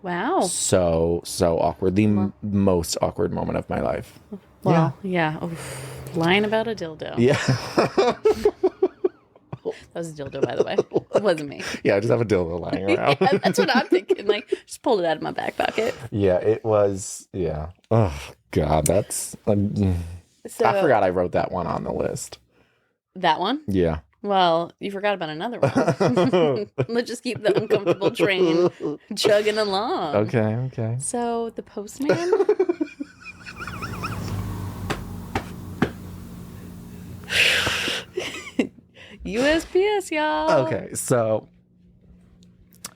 wow, so awkward. The most awkward moment of my life. Well, yeah. Oof. Lying about a dildo. Yeah. That was a dildo, by the way. It wasn't me. Yeah, I just have a dildo lying around. Yeah, that's what I'm thinking. Like, just pulled it out of my back pocket. Yeah, it was. Yeah. Oh God, that's. So, I forgot I wrote that one on the list. That one? Yeah. Well, you forgot about another one. Let's just keep the uncomfortable train chugging along. Okay. So, the postman? USPS, y'all. Okay, so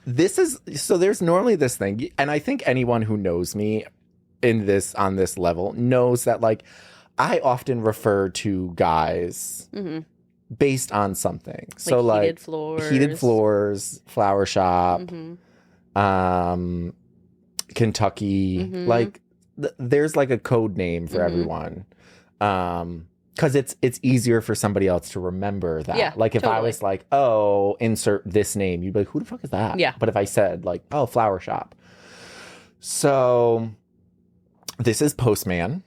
there's normally this thing, and I think anyone who knows me on this level knows that like I often refer to guys based on something. Like so like heated floors, flower shop, Kentucky, like there's like a code name for everyone. Because it's easier for somebody else to remember that. Yeah, like if I was like, oh, insert this name, you'd be like, who the fuck is that? Yeah. But if I said like, oh, flower shop. So this is Postman.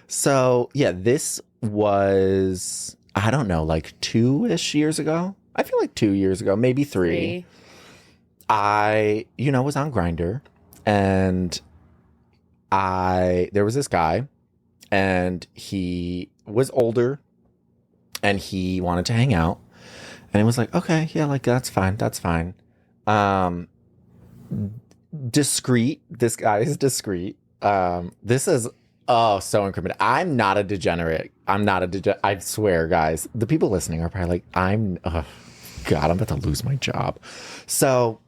So yeah, this was, I don't know, like 2-ish years ago. I feel like 2 years ago, maybe 3. I, was on Grindr, and there was this guy. And he was older and he wanted to hang out. And it was like, okay, yeah, like that's fine. Discreet. This guy is discreet. This is, so incriminating. I'm not a degenerate. I swear, guys. The people listening are probably like, God, I'm about to lose my job. So,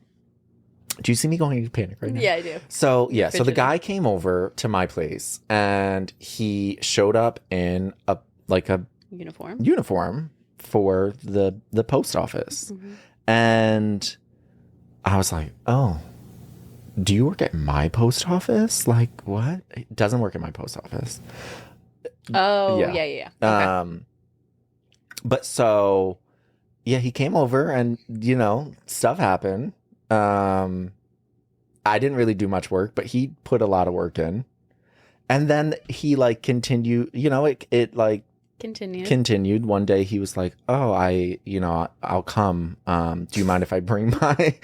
do you see me going into panic right now? Yeah, I do. So, yeah. So the guy came over to my place and he showed up in a uniform for the post office. Mm-hmm. And I was like, oh, do you work at my post office? Like, what? It doesn't work at my post office. Oh, yeah. Okay. But so, yeah, he came over and, stuff happened. I didn't really do much work, but he put a lot of work in. And then he continued, it continued. One day he was like, oh, I'll come. Do you mind if I bring my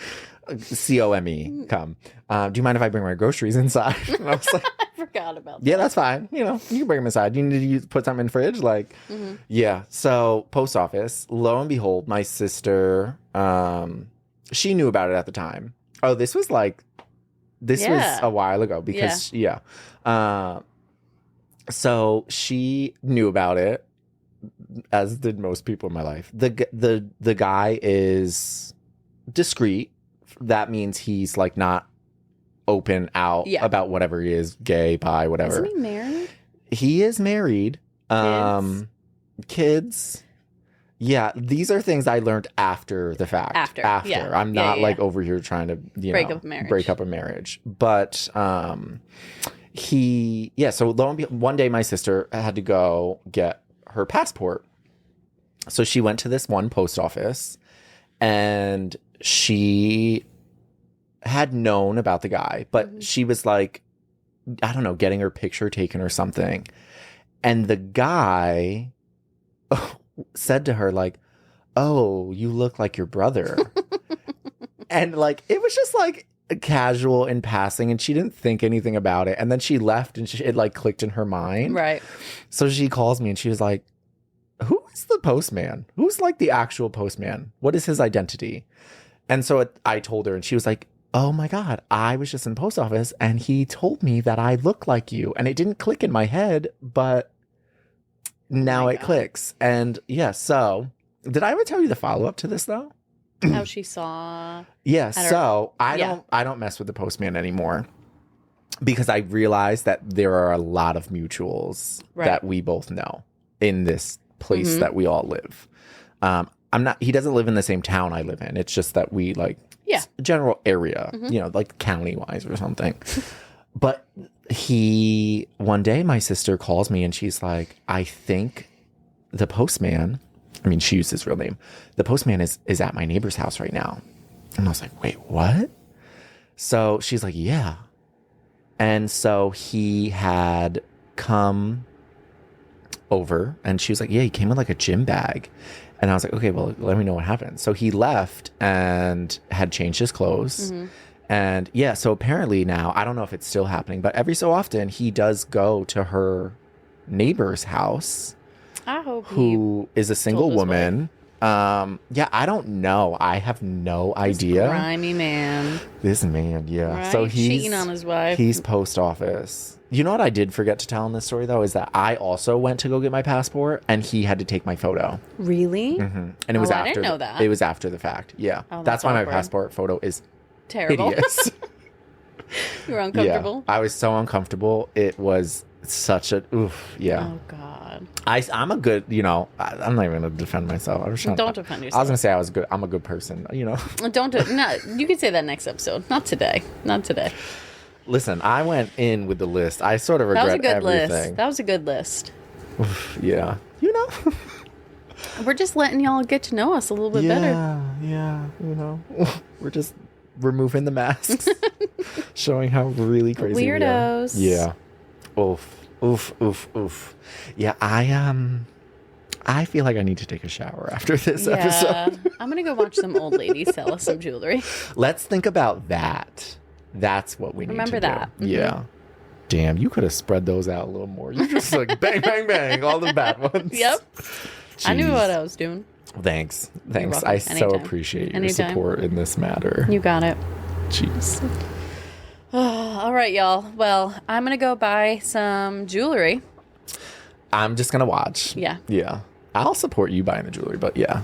COME come? Do you mind if I bring my groceries inside? And I was like, I forgot about that. Yeah, that's fine. You can bring them inside. You need to put something in the fridge. Yeah. So post office, lo and behold, my sister, she knew about it at the time. Oh, this was a while ago because so she knew about it, as did most people in my life. The guy is discreet. That means he's not open out about whatever he is, gay, bi, whatever. Isn't he married? He is married. Kids. Yeah, these are things I learned after the fact. After. Yeah. I'm not over here trying to break up a marriage. But so lo and behold, one day my sister had to go get her passport. So she went to this one post office and she had known about the guy, but she was I don't know, getting her picture taken or something. And the guy said to her, oh, you look like your brother. And it was just casual in passing, and she didn't think anything about it. And then she left and it clicked in her mind. Right. So she calls me and she was like, who is the postman? Who's the actual postman? What is his identity? And so I told her and she was like, oh my God, I was just in the post office and he told me that I look like you. And it didn't click in my head, but now it clicks. And so did I ever tell you the follow-up to this though? How she saw. Yeah. So I don't mess with the postman anymore because I realized that there are a lot of mutuals that we both know in this place that we all live. He doesn't live in the same town I live in. It's just that we general area, county wise or something. But one day my sister calls me and she's like, I think the postman, she used his real name. The postman is at my neighbor's house right now. And I was like, wait, what? So she's like, yeah. And so he had come over and she was like, yeah, he came with a gym bag. And I was like, okay, well, let me know what happened. So he left and had changed his clothes. And so apparently now, I don't know if it's still happening, but every so often he does go to her neighbor's house. I hope who is a single woman. I don't know. I have no idea. Grimy man. This man, yeah. Right? So he's cheating on his wife. He's post office. You know what I did forget to tell in this story, though, is that I also went to go get my passport, and he had to take my photo. Really? Mm-hmm. And it was after. I didn't know that. It was after the fact. Yeah, that's why my passport photo is terrible. Hideous. You were uncomfortable. Yeah, I was so uncomfortable. It was such a oof. Yeah. Oh God. I'm a good. I'm not even gonna defend myself. Don't defend yourself. I was gonna say I was good. I'm a good person. Don't do. No, you can say that next episode. Not today. Not today. Listen, I went in with the list. I sort of regret everything. That was a good list. Yeah. We're just letting y'all get to know us a little bit better. Yeah. We're just removing the masks, showing how really crazy weirdos. We are. Yeah. Oof. Yeah, I feel like I need to take a shower after this episode. I'm gonna go watch some old ladies sell us some jewelry. Let's think about that. That's what we need to do. Remember that. Mm-hmm. Yeah. Damn, you could have spread those out a little more. You just bang, bang, bang, all the bad ones. Yep. Jeez. I knew what I was doing. Thanks. I so appreciate your support in this matter. You got it. Jeez. All right, y'all. Well, I'm going to go buy some jewelry. I'm just going to watch. Yeah. Yeah. I'll support you buying the jewelry, but yeah.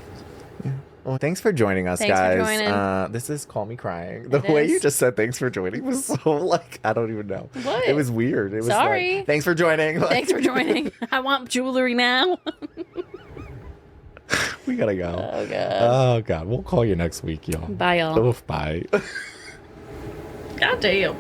Well, thanks for joining us, Thanks for guys. joining. This is Call Me Crying. The It way you is. just said thanks for joining was so, like, I don't even know. What? It was weird. It was Sorry. like, thanks for joining. Like, Thanks for joining. I want jewelry now. we gotta go. Oh, God. Oh, God. We'll call you next week, y'all. Bye, y'all. Oof, bye. God damn.